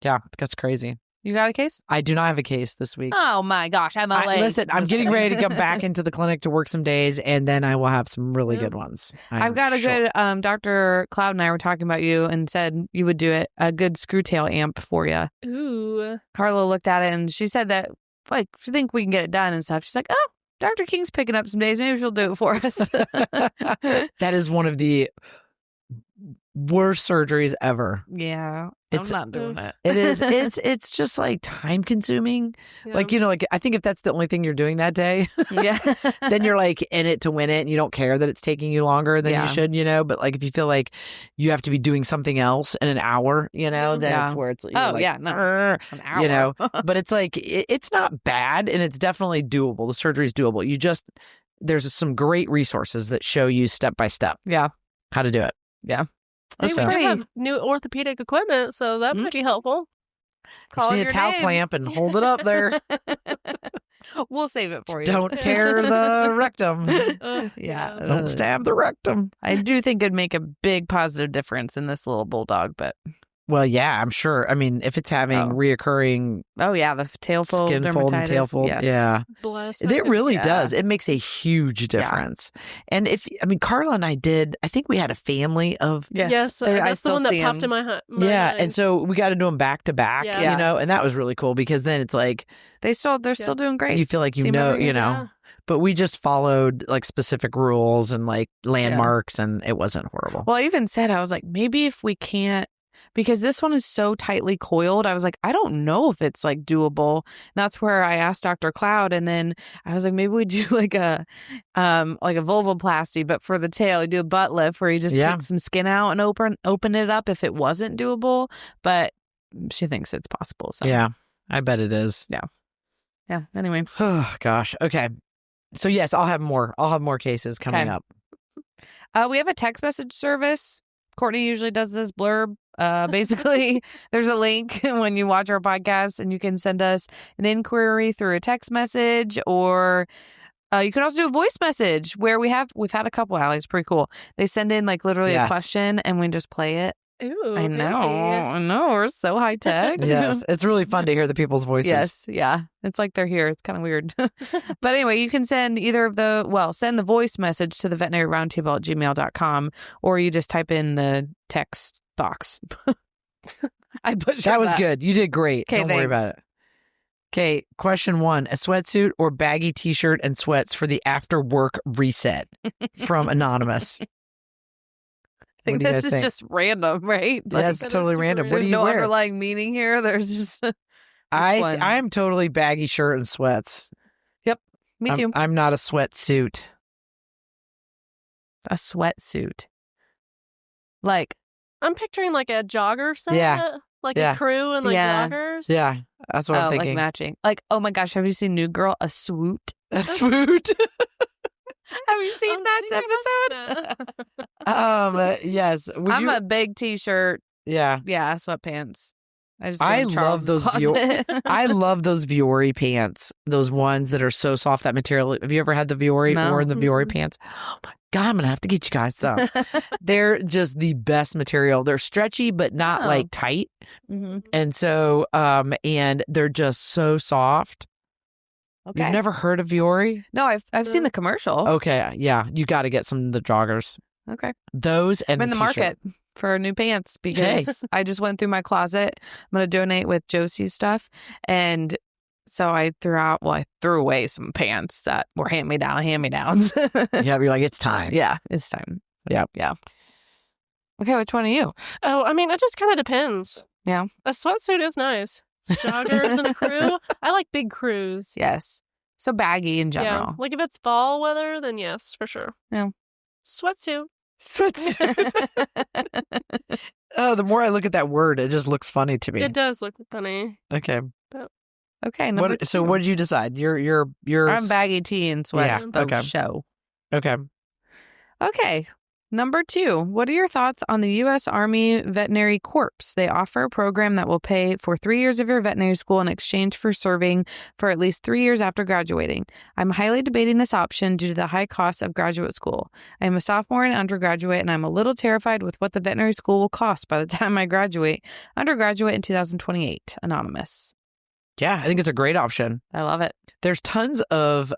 Yeah, that's crazy. You got a case? I do not have a case this week. Oh my gosh, I'm late. Listen, I'm getting ready to come back into the clinic to work some days, and then I will have some really good ones. I've got a good, Dr. Cloud and I were talking about you and said you would do it, a good screw tail amp for you. Ooh. Carla looked at it and she said that, like, she think we can get it done and stuff. She's like, oh, Dr. King's picking up some days. Maybe she'll do it for us. That is one of the worst surgeries ever. Yeah. I'm not doing it. It is. It's just like time consuming. Yeah. Like, like I think if that's the only thing you're doing that day, then you're like in it to win it, and you don't care that it's taking you longer than you should, But like if you feel like you have to be doing something else in an hour, then it's where it's an hour. But it's like it's not bad, and it's definitely doable. The surgery is doable. There's some great resources that show you step by step. Yeah, how to do it. Yeah. Hey, we do have new orthopedic equipment, so that might be helpful. Just need a towel clamp and hold it up there. We'll save it for you. Don't tear the rectum. Don't stab the rectum. I do think it'd make a big positive difference in this little bulldog, but... Well, yeah, I'm sure. I mean, if it's having reoccurring... Oh, yeah, the tail fold, skin fold and tail fold. Yes. Yeah. Bless. It really does. It makes a huge difference. Yeah. And Carla and I think we had a family of... Yes, that's the one that popped in my mind. And so we got to do them back to back, and that was really cool, because then it's like... They're still doing great. You feel like But we just followed like specific rules and like landmarks, and it wasn't horrible. Well, I even said, I was like, maybe if we can't, because this one is so tightly coiled, I was like, I don't know if it's like doable. And that's where I asked Dr. Cloud, and then I was like, maybe we do like a vulvoplasty, but for the tail, you do a butt lift where you just take some skin out and open it up if it wasn't doable. But she thinks it's possible. So yeah, I bet it is. Yeah. Anyway. Oh gosh. Okay. So yes, I'll have more cases coming up. We have a text message service. Courtney usually does this blurb. Basically, there's a link when you watch our podcast, and you can send us an inquiry through a text message, or you can also do a voice message where we've had a couple, Allie. It's pretty cool. They send in like literally a question, and we just play it Ooh, I know. fancy. I know. We're so high tech. Yes, it's really fun to hear the people's voices. Yes. Yeah. It's like they're here. It's kind of weird. But anyway, you can send send the voice message to the veterinaryroundtable@gmail.com, or you just type in the text box. I butchered That was good. You did great. 'Kay, Don't worry about it. Okay, question 1. A sweatsuit or baggy t-shirt and sweats for the after work reset? From Anonymous. I think What do you this guys is think? just random, right? That's that is totally super random. What There's do you no wear? underlying meaning here. There's just one? I'm totally baggy shirt and sweats. Me too. I'm not a sweatsuit. A sweatsuit. Like, I'm picturing like a jogger set. Yeah. Like Yeah. a crew and like Yeah. joggers. Yeah, that's what I'm like thinking. matching. Like, oh my gosh, have you seen New Girl? A swoot. A swoot. Have you seen I'm that thinking about episode? Yes. Would I'm you? a big t-shirt. Yeah. Yeah, sweatpants. I just I go to love Charles' those closet. I love those Viore pants. Those ones that are so soft, that material. Have you ever had the Viore No. or the Viore Mm-mm. pants? Oh my God, I'm going to have to get you guys some. They're just the best material. They're stretchy, but not Oh. like tight. Mhm. And so, and they're just so soft. Okay. You've never heard of Viore? No, I've seen the commercial. Okay. Yeah. You got to get some of the joggers. Okay. Those and I'm in the t-shirt. market for new pants because I just went through my closet. I'm going to donate with Josie's stuff. And so I threw away some pants that were hand-me-downs. Yeah. You're like, it's time. Yeah, it's time. Yep. Yeah. Okay, which one are you? Oh, I mean, it just kind of depends. Yeah. A sweatsuit is nice. Joggers and a crew. I like big crews. Yes. So baggy in Yeah. general. Like if it's fall weather, then yes, for sure. Yeah. Sweatsuit. Sweatsuit. Oh, the more I look at that word, it just looks funny to me. It does look funny. Okay. Okay, number So two. what did you decide? You're I'm baggy tee and sweats Yeah, for okay. show. Okay. Okay. Number 2, what are your thoughts on the U.S. Army Veterinary Corps? They offer a program that will pay for 3 years of your veterinary school in exchange for serving for at least 3 years after graduating. I'm highly debating this option due to the high cost of graduate school. I am a sophomore and undergraduate, and I'm a little terrified with what the veterinary school will cost by the time I graduate, undergraduate in 2028. Anonymous. Yeah, I think it's a great option. I love it. There's tons of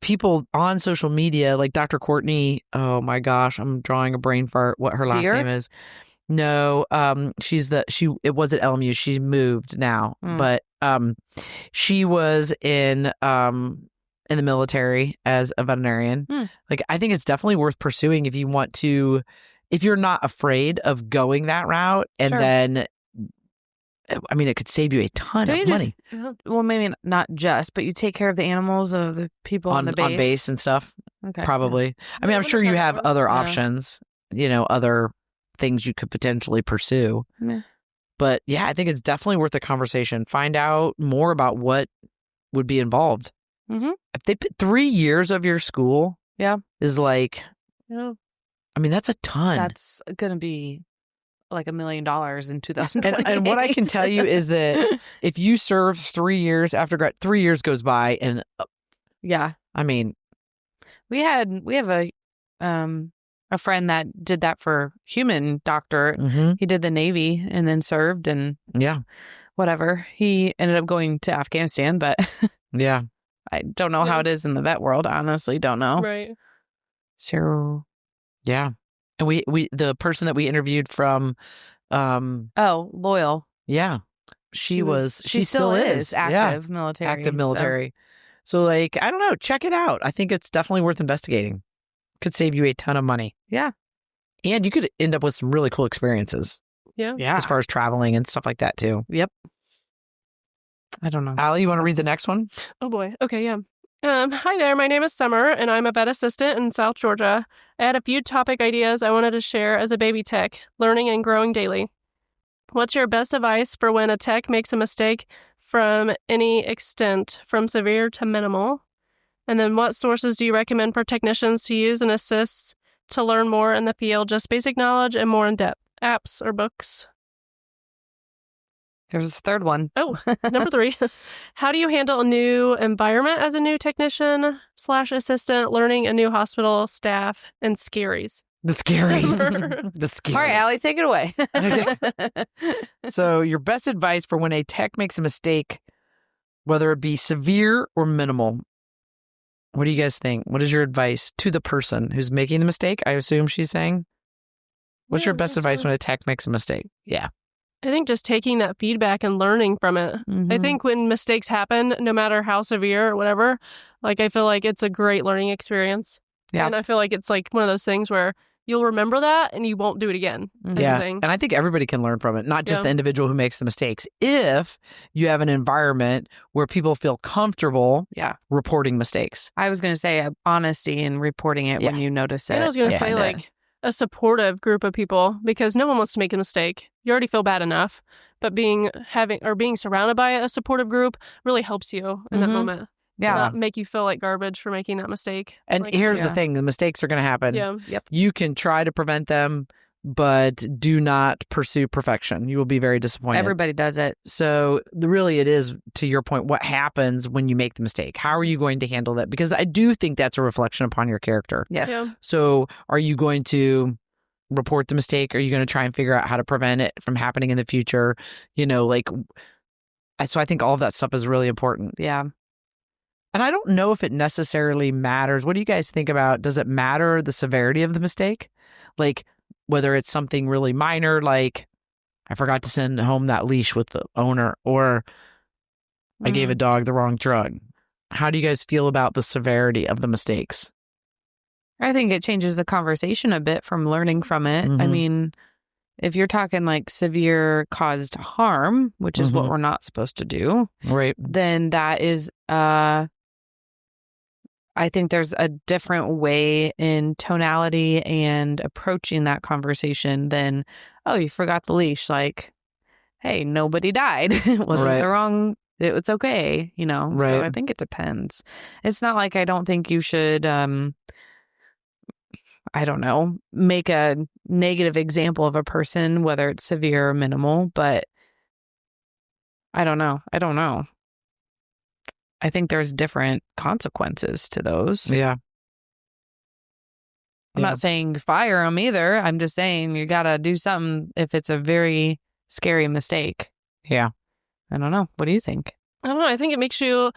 people on social media, like Dr. Courtney. Oh my gosh, I'm drawing a brain fart. What her last Deer? name is? No, it was at LMU. She moved now, but she was in the military as a veterinarian. Like, I think it's definitely worth pursuing if you want to, if you're not afraid of going that route, and Sure. then. I mean, it could save you a ton Don't of you just- money Well, maybe not just, but you take care of the animals of the people on the base. on base and stuff. Okay. Probably. I mean, I'm wonder sure how you that have works. other Yeah. options, other things you could potentially pursue. Yeah. But yeah, I think it's definitely worth a conversation. Find out more about what would be involved. Mhm. If they put 3 years of your school, Yeah. is like, Yeah. I mean, that's a ton. That's going to be like $1 million in 2028. and what I can tell you is that if you serve 3 years after 3 years goes by, and yeah, I mean, we have a friend that did that for human doctor. He did the Navy and then served and yeah, whatever. He ended up going to Afghanistan, but yeah. I don't know how Yeah. it is in the vet world. I honestly don't know. Right. So, Yeah. And we the person that we interviewed from loyal. yeah. She still is active military. active so- military. So like, I don't know, check it out. I think it's definitely worth investigating. Could save you a ton of money. Yeah. And you could end up with some really cool experiences Yeah. Yeah. as far as traveling and stuff like that too. Yep. I don't know. Allie, you want to read the next one? Oh boy. Okay, yeah. Hi there. My name is Summer, and I'm a vet assistant in South Georgia. I had a few topic ideas I wanted to share as a baby tech, learning and growing daily. What's your best advice for when a tech makes a mistake from any extent, from severe to minimal? And then what sources do you recommend for technicians to use and assist to learn more in the field, just basic knowledge and more in depth? Apps or books? There's a third one. Oh, number 3. How do you handle a new environment as a new technician / assistant, learning a new hospital, staff, and scaries? The scaries. Summer. The scaries. All right, Allie, take it away. So your best advice for when a tech makes a mistake, whether it be severe or minimal. What do you guys think? What is your advice to the person who's making the mistake? I assume she's saying. What's Yeah, your best that's advice fine. when a tech makes a mistake? Yeah. I think just taking that feedback and learning from it. I think when mistakes happen, no matter how severe or whatever, like I feel like it's a great learning experience. Yeah. And I feel like it's like one of those things where you'll remember that and you won't do it again. type Yeah. of thing. And I think everybody can learn from it, not just Yeah. the individual who makes the mistakes. If you have an environment where people feel comfortable reporting mistakes. I was going to say honesty and reporting it when you notice it. And I was going to Yeah. say like a supportive group of people, because no one wants to make a mistake. You already feel bad enough, but being surrounded by a supportive group really helps you in that moment. Yeah. To not make you feel like garbage for making that mistake. And Like, here's the thing, the mistakes are going to happen. Yeah. You can try to prevent them, but do not pursue perfection. You will be very disappointed. Everybody does it. So really it is, to your point, what happens when you make the mistake? How are you going to handle that? Because I do think that's a reflection upon your character. Yes. Yeah. So are you going to report the mistake? Are you going to try and figure out how to prevent it from happening in the future? So I think all of that stuff is really important. Yeah. And I don't know if it necessarily matters. What do you guys think about? Does it matter the severity of the mistake? Like whether it's something really minor, like I forgot to send home that leash with the owner, or I gave a dog the wrong drug. How do you guys feel about the severity of the mistakes? I think it changes the conversation a bit from learning from it. I mean, if you're talking like severe caused harm, which is what we're not supposed to do, Right. then that is, I think there's a different way in tonality and approaching that conversation than, oh, you forgot the leash. Like, hey, nobody died. It wasn't Right. the wrong, it's okay, So Right. I think it depends. It's not like I don't think you should, I don't know, make a negative example of a person, whether it's severe or minimal, but I don't know. I think there's different consequences to those. Yeah. I'm not saying fire them either. I'm just saying you got to do something if it's a very scary mistake. Yeah. I don't know. What do you think? I don't know. I think it makes you,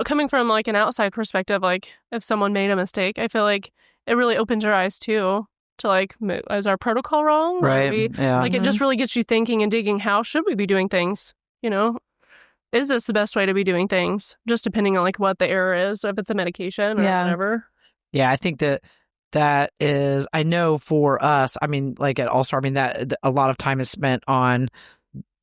coming from like an outside perspective, like if someone made a mistake, I feel like it really opens your eyes too to like, is our protocol wrong? Right. Yeah. Like it just really gets you thinking and digging, how should we be doing things? Is this the best way to be doing things? Just depending on like what the error is, if it's a medication or whatever. Yeah, I think that is, I know for us, I mean, like at All-Star, I mean, that a lot of time is spent on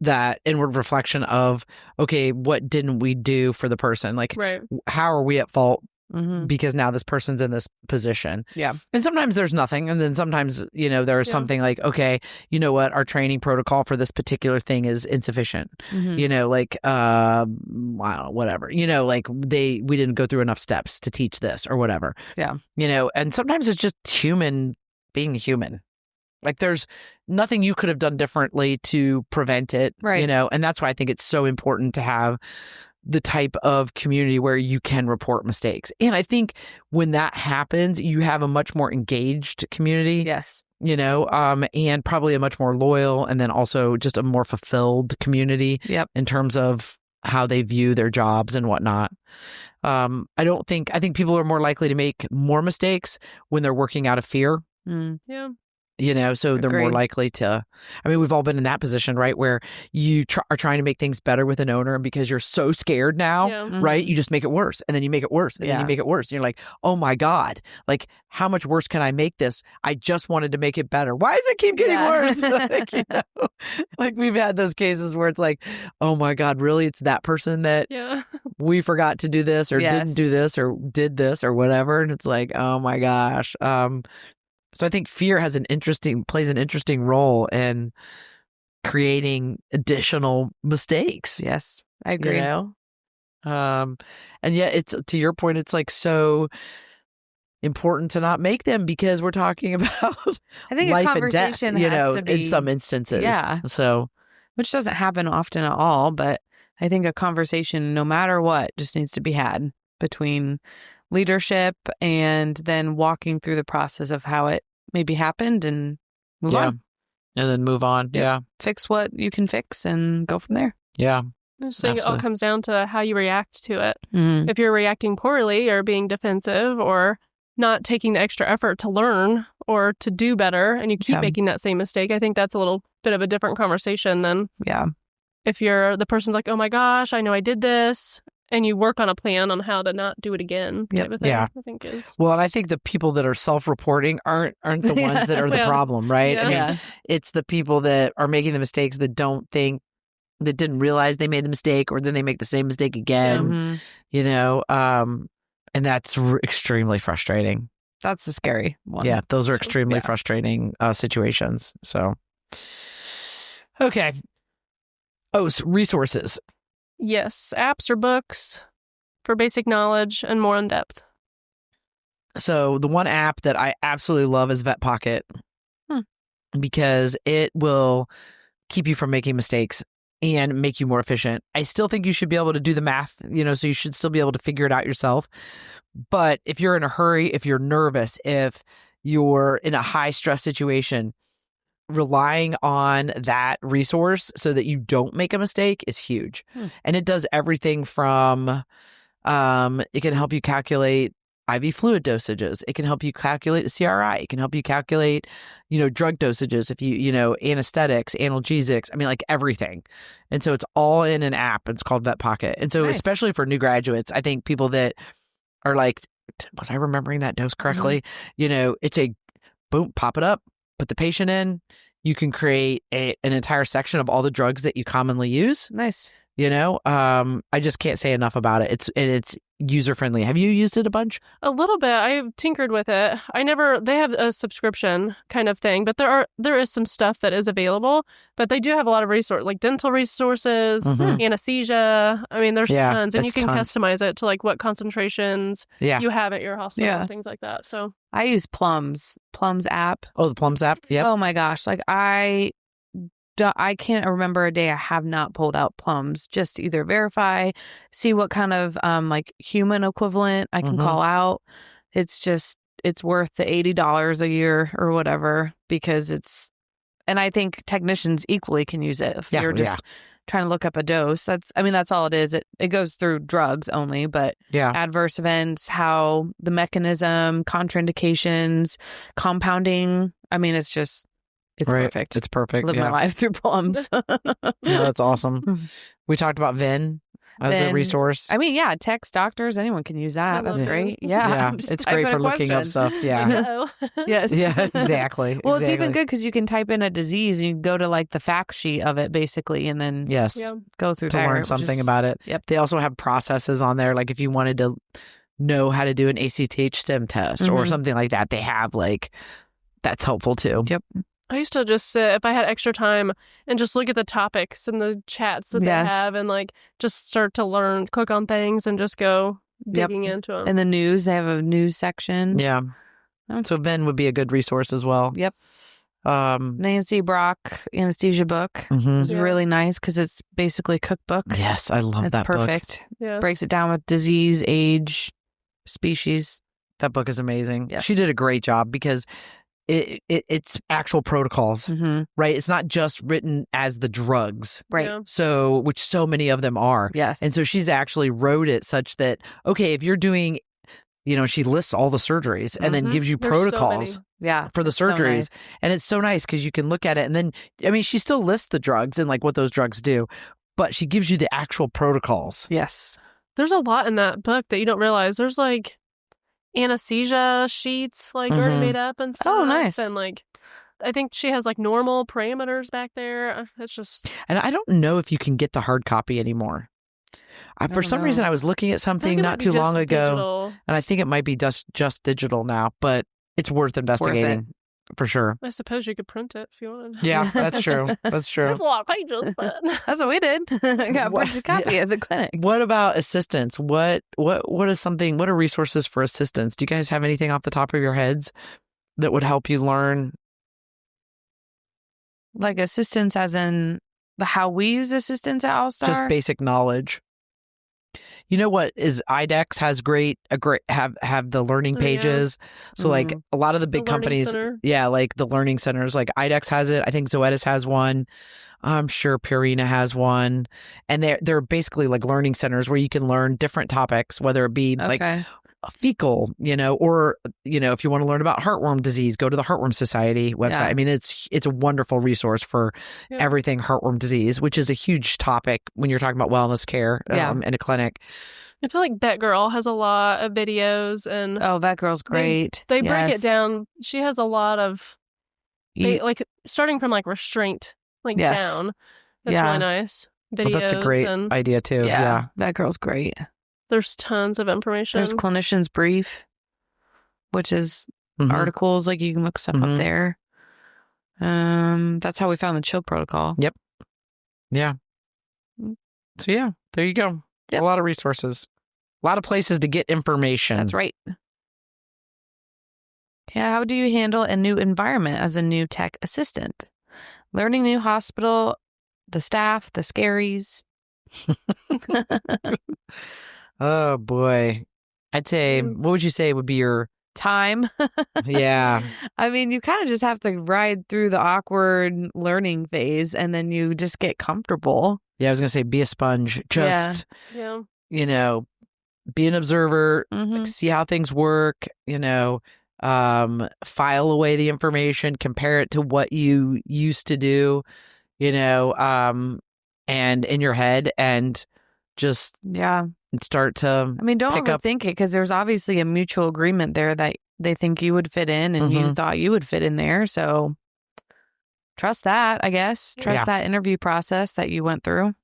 that inward reflection of, okay, what didn't we do for the person? Like, Right. how are we at fault? Because now this person's in this position. Yeah. And sometimes there's nothing. And then sometimes, there's something like, okay, you know what? Our training protocol for this particular thing is insufficient. Like, whatever, like we didn't go through enough steps to teach this or whatever. Yeah. And sometimes it's just being human. Like there's nothing you could have done differently to prevent it. Right. And that's why I think it's so important to have the type of community where you can report mistakes. And I think when that happens, you have a much more engaged community. Yes. And probably a much more loyal, and then also just a more fulfilled community. Yep. In terms of how they view their jobs and whatnot. I think people are more likely to make more mistakes when they're working out of fear. Yeah. So they're more Agreed. likely to, we've all been in that position, right? Where you are trying to make things better with an owner, and because you're so scared now, right? You just make it worse, and then you make it worse, and then you make it worse. And you're like, oh my God, like how much worse can I make this? I just wanted to make it better. Why does it keep getting worse? Like we've had those cases where it's like, oh my God, really? It's that person that we forgot to do this or didn't do this or did this or whatever. And it's like, oh my gosh. So I think fear plays an interesting role in creating additional mistakes. Yes, I agree. And yet it's, to your point, it's like so important to not make them, because we're talking about I think life a and death, conversation has to be, in some instances. Yeah. So, which doesn't happen often at all, but I think a conversation, no matter what, just needs to be had between leadership and then walking through the process of how it maybe happened and move on. And then move on. Yeah. Fix what you can fix and go from there. Yeah. I just think it all Absolutely. comes down to how you react to it. Mm. If you're reacting poorly or being defensive or not taking the extra effort to learn or to do better and you keep Yeah. making that same mistake, I think that's a little bit of a different conversation than Yeah. if you're the person's like, oh my gosh, I know I did this, and you work on a plan on how to not do it again type of thing, Yeah. I think is. Well, and I think the people that are self-reporting aren't the ones that are the Well, problem, right? I mean, Yeah. it's the people that are making the mistakes that didn't realize they made the mistake, or then they make the same mistake again, Mhm. you know, and that's extremely frustrating. That's the scary one. Yeah, those are extremely Yeah. frustrating situations. So, okay. Oh, so resources. Yes, apps or books for basic knowledge and more in depth. So the one app that I absolutely love is Vet Pocket because it will keep you from making mistakes and make you more efficient. I still think you should be able to do the math, so you should still be able to figure it out yourself. But if you're in a hurry, if you're nervous, if you're in a high stress situation, relying on that resource so that you don't make a mistake is huge. And it does everything from it can help you calculate IV fluid dosages. It can help you calculate a CRI. It can help you calculate, drug dosages if you, anesthetics, analgesics. I mean, like everything. And so it's all in an app. It's called Vet Pocket. And so Nice. especially for new graduates, I think people that are like, was I remembering that dose correctly? It's a boom, pop it up, put the patient in. You can create an entire section of all the drugs that you commonly use. Nice. I just can't say enough about it. It's user friendly. Have you used it a bunch? A little bit. I've tinkered with it. They have a subscription kind of thing, but there is some stuff that is available, but they do have a lot of resources, like dental resources, anesthesia. I mean, there's tons, and you it's can tons. customize it to like what concentrations you have at your hospital and things like that. So I use Plums app. Oh, the Plums app. Yep. Oh my gosh. Like I can't remember a day I have not pulled out Plums just to either verify, see what kind of like human equivalent I can call out. It's worth the $80 a year or whatever because and I think technicians equally can use it if you're just trying to look up a dose. That's all it is. It goes through drugs only, but adverse events, how the mechanism, contraindications, compounding. I mean, it's perfect. It's perfect. Live my life through Plums. Yeah, that's awesome. We talked about Vin as a resource. I mean, text doctors, anyone can use that. That's love great. Vin. Yeah. It's great for looking up stuff. Yeah. Yes. Yeah, exactly. Well, it's even good because you can type in a disease and you go to like the fact sheet of it basically and then go through to there, learn something about it. Yep. They also have processes on there. Like if you wanted to know how to do an ACTH stem test or something like that, they have that's helpful too. Yep. I used to just sit, if I had extra time, and just look at the topics and the chats that they have and like just start to learn, click on things and just go digging into them. And the news, they have a news section. Yeah. So Vin would be a good resource as well. Yep. Nancy Brock anesthesia book is really nice because it's basically a cookbook. Yes, I love that book. It's perfect. Yeah. Breaks it down with disease, age, species. That book is amazing. Yes. She did a great job because it's actual protocols, right? It's not just written as the drugs, right? Yeah. So, which so many of them are. Yes. And so she's actually wrote it such that, okay, if you're doing, she lists all the surgeries and then gives you There's protocols for the surgeries. So nice. And it's so nice because you can look at it and then, she still lists the drugs and like what those drugs do, but she gives you the actual protocols. Yes. There's a lot in that book that you don't realize. There's like anesthesia sheets already made up and stuff. Oh, nice. And I think she has normal parameters back there. It's just... And I don't know if you can get the hard copy anymore. For some reason, I was looking at something not too long ago, and I think it might be just digital now, but it's worth investigating for sure. I suppose you could print it if you wanted. Yeah, that's true. That's true. It's a lot of pages, but... That's what we did. I got a printed copy at the clinic. What about assistance? What are resources for assistance? Do you guys have anything off the top of your heads that would help you learn? Like assistance as in how we use assistance at All-Star? Just basic knowledge. You know what is IDEX has have the learning Oh, yeah. pages. So like a lot of the big The Learning companies, Center. yeah, like the learning centers, like IDEX has it. I think Zoetis has one. I'm sure Purina has one. And they're basically like learning centers where you can learn different topics, whether it be like fecal, or, if you want to learn about heartworm disease, go to the Heartworm Society website. Yeah. I mean, it's a wonderful resource for everything heartworm disease, which is a huge topic when you're talking about wellness care in a clinic. I feel like Vet Girl has a lot of videos, and Vet Girl's great. They break it down. She has a lot of like starting from like restraint down. That's really nice. Videos. Well, that's a great idea too. Yeah. Vet Girl's great. There's tons of information. There's Clinician's Brief, which is articles, like you can look stuff up there. That's how we found the chill protocol. Yep. Yeah. So yeah, there you go. Yep. A lot of resources. A lot of places to get information. That's right. Yeah, how do you handle a new environment as a new tech assistant? Learning new hospital, the staff, the scaries. Oh, boy. I'd say, what would you say would be your time? Yeah. I mean, you kind of just have to ride through the awkward learning phase and then you just get comfortable. Yeah, I was going to say be a sponge. Just, be an observer, like, see how things work, file away the information, compare it to what you used to do, and in your head, and just start to don't overthink it, because there's obviously a mutual agreement there that they think you would fit in and you thought you would fit in there. So trust that, I guess. Trust that interview process that you went through.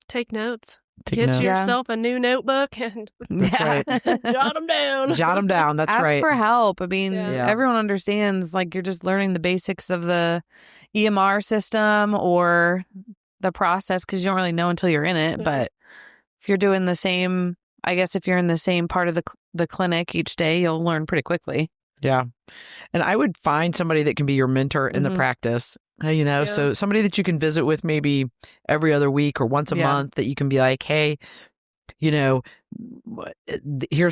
Take notes. Get yourself a new notebook and That's right. jot them down. Jot them down. That's Ask right. for help. I mean, everyone understands, like, you're just learning the basics of the EMR system or the process, because you don't really know until you're in it. But if you're doing the same, I guess if you're in the same part of the clinic each day, you'll learn pretty quickly. Yeah. And I would find somebody that can be your mentor in the practice, so somebody that you can visit with maybe every other week or once a month, that you can be like, hey, here's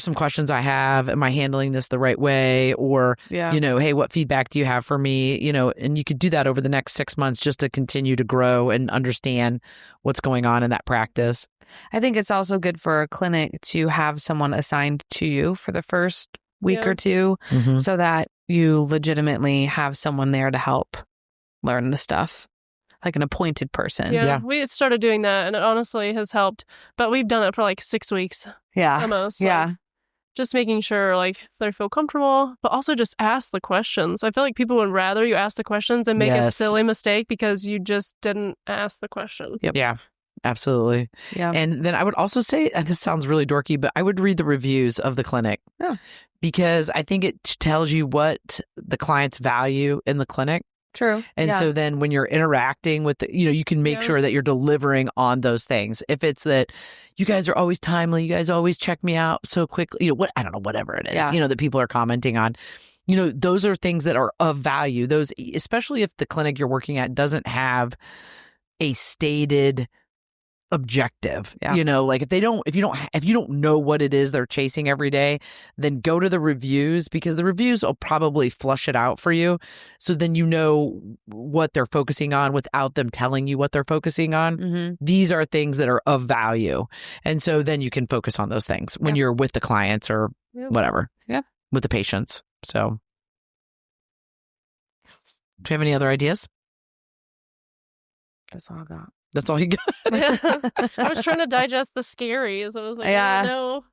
some questions I have. Am I handling this the right way? Or, hey, what feedback do you have for me? And you could do that over the next 6 months just to continue to grow and understand what's going on in that practice. I think it's also good for a clinic to have someone assigned to you for the first week or two, so that you legitimately have someone there to help learn the stuff, like an appointed person. Yeah, we started doing that, and it honestly has helped. But we've done it for like 6 weeks. Yeah, almost. Yeah, just making sure like they feel comfortable, but also just ask the questions. I feel like people would rather you ask the questions and make a silly mistake because you just didn't ask the question. Yep. Yeah. Absolutely. Yeah. And then I would also say, and this sounds really dorky, but I would read the reviews of the clinic. Yeah. Because I think it tells you what the clients value in the clinic. True. And so then when you're interacting with you can make sure that you're delivering on those things. If it's that you guys are always timely, you guys always check me out so quickly, I don't know, whatever it is, that people are commenting on, those are things that are of value. Those, especially if the clinic you're working at doesn't have a stated objective, like if you don't know what it is they're chasing every day, then go to the reviews, because the reviews will probably flush it out for you. So then you know what they're focusing on without them telling you what they're focusing on. These are things that are of value. And so then you can focus on those things when you're with the clients or whatever, with the patients. So do you have any other ideas? That's all I got. That's all you got? I was trying to digest the scaries. I was like, no.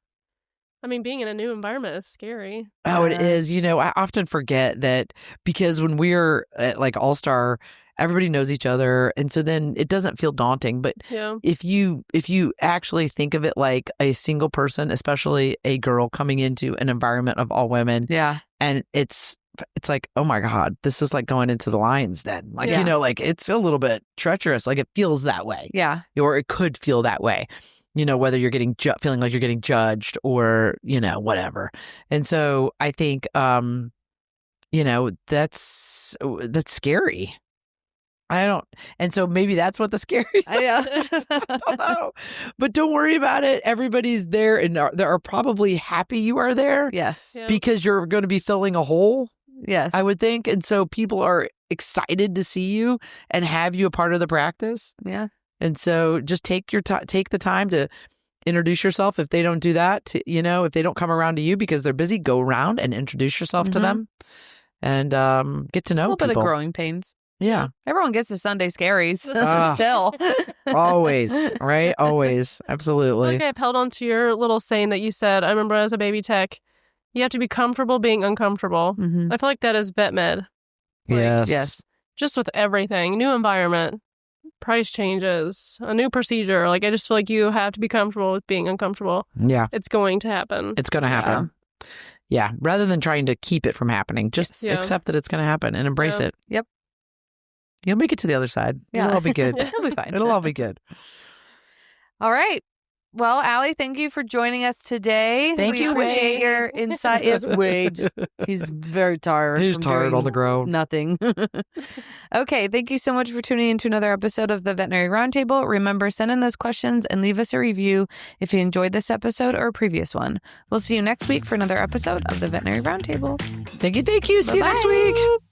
I mean, being in a new environment is scary. Oh, it is. I often forget that, because when we're at like All-Star, everybody knows each other. And so then it doesn't feel daunting. But if you actually think of it like a single person, especially a girl coming into an environment of all women, and it's like, oh my God, this is like going into the lion's den. Like, like it's a little bit treacherous. Like it feels that way. Yeah. Or it could feel that way, whether you're getting feeling like you're getting judged or, whatever. And so I think, that's scary. I don't. And so maybe that's what the scary is. Yeah. I don't know. But don't worry about it. Everybody's there and they are probably happy you are there. Yes. Yeah. Because you're going to be filling a hole, Yes. I would think. And so people are excited to see you and have you a part of the practice. Yeah. And so just take the time to introduce yourself. If they don't do that, if they don't come around to you because they're busy, go around and introduce yourself to them and get to know a little people. bit of growing pains. Yeah. Everyone gets to Sunday scaries. Ah. Still. Always, right? Always. Absolutely. Okay, I've held on to your little saying that you said. I remember as a baby tech, you have to be comfortable being uncomfortable. Mhm. I feel like that is vet med. Like, Yes. Yes. Just with everything, new environment, price changes, a new procedure. Like, I just feel like you have to be comfortable with being uncomfortable. Yeah. It's going to happen. It's going to happen. Yeah. Rather than trying to keep it from happening, just Yes. Yeah. accept that it's going to happen and embrace Yeah. it. Yep. You'll make it to the other side. Yeah. It'll all be good. It'll be fine. It'll all be good. All right. Well, Allie, thank you for joining us today. Thank we you, appreciate Wade. your insight. Yes, Wade. He's very tired. He's from tired doing on the ground. Nothing. Okay. Thank you so much for tuning in to another episode of the Veterinary Roundtable. Remember, send in those questions and leave us a review if you enjoyed this episode or a previous one. We'll see you next week for another episode of the Veterinary Roundtable. Thank you. See you next Bye-bye. week.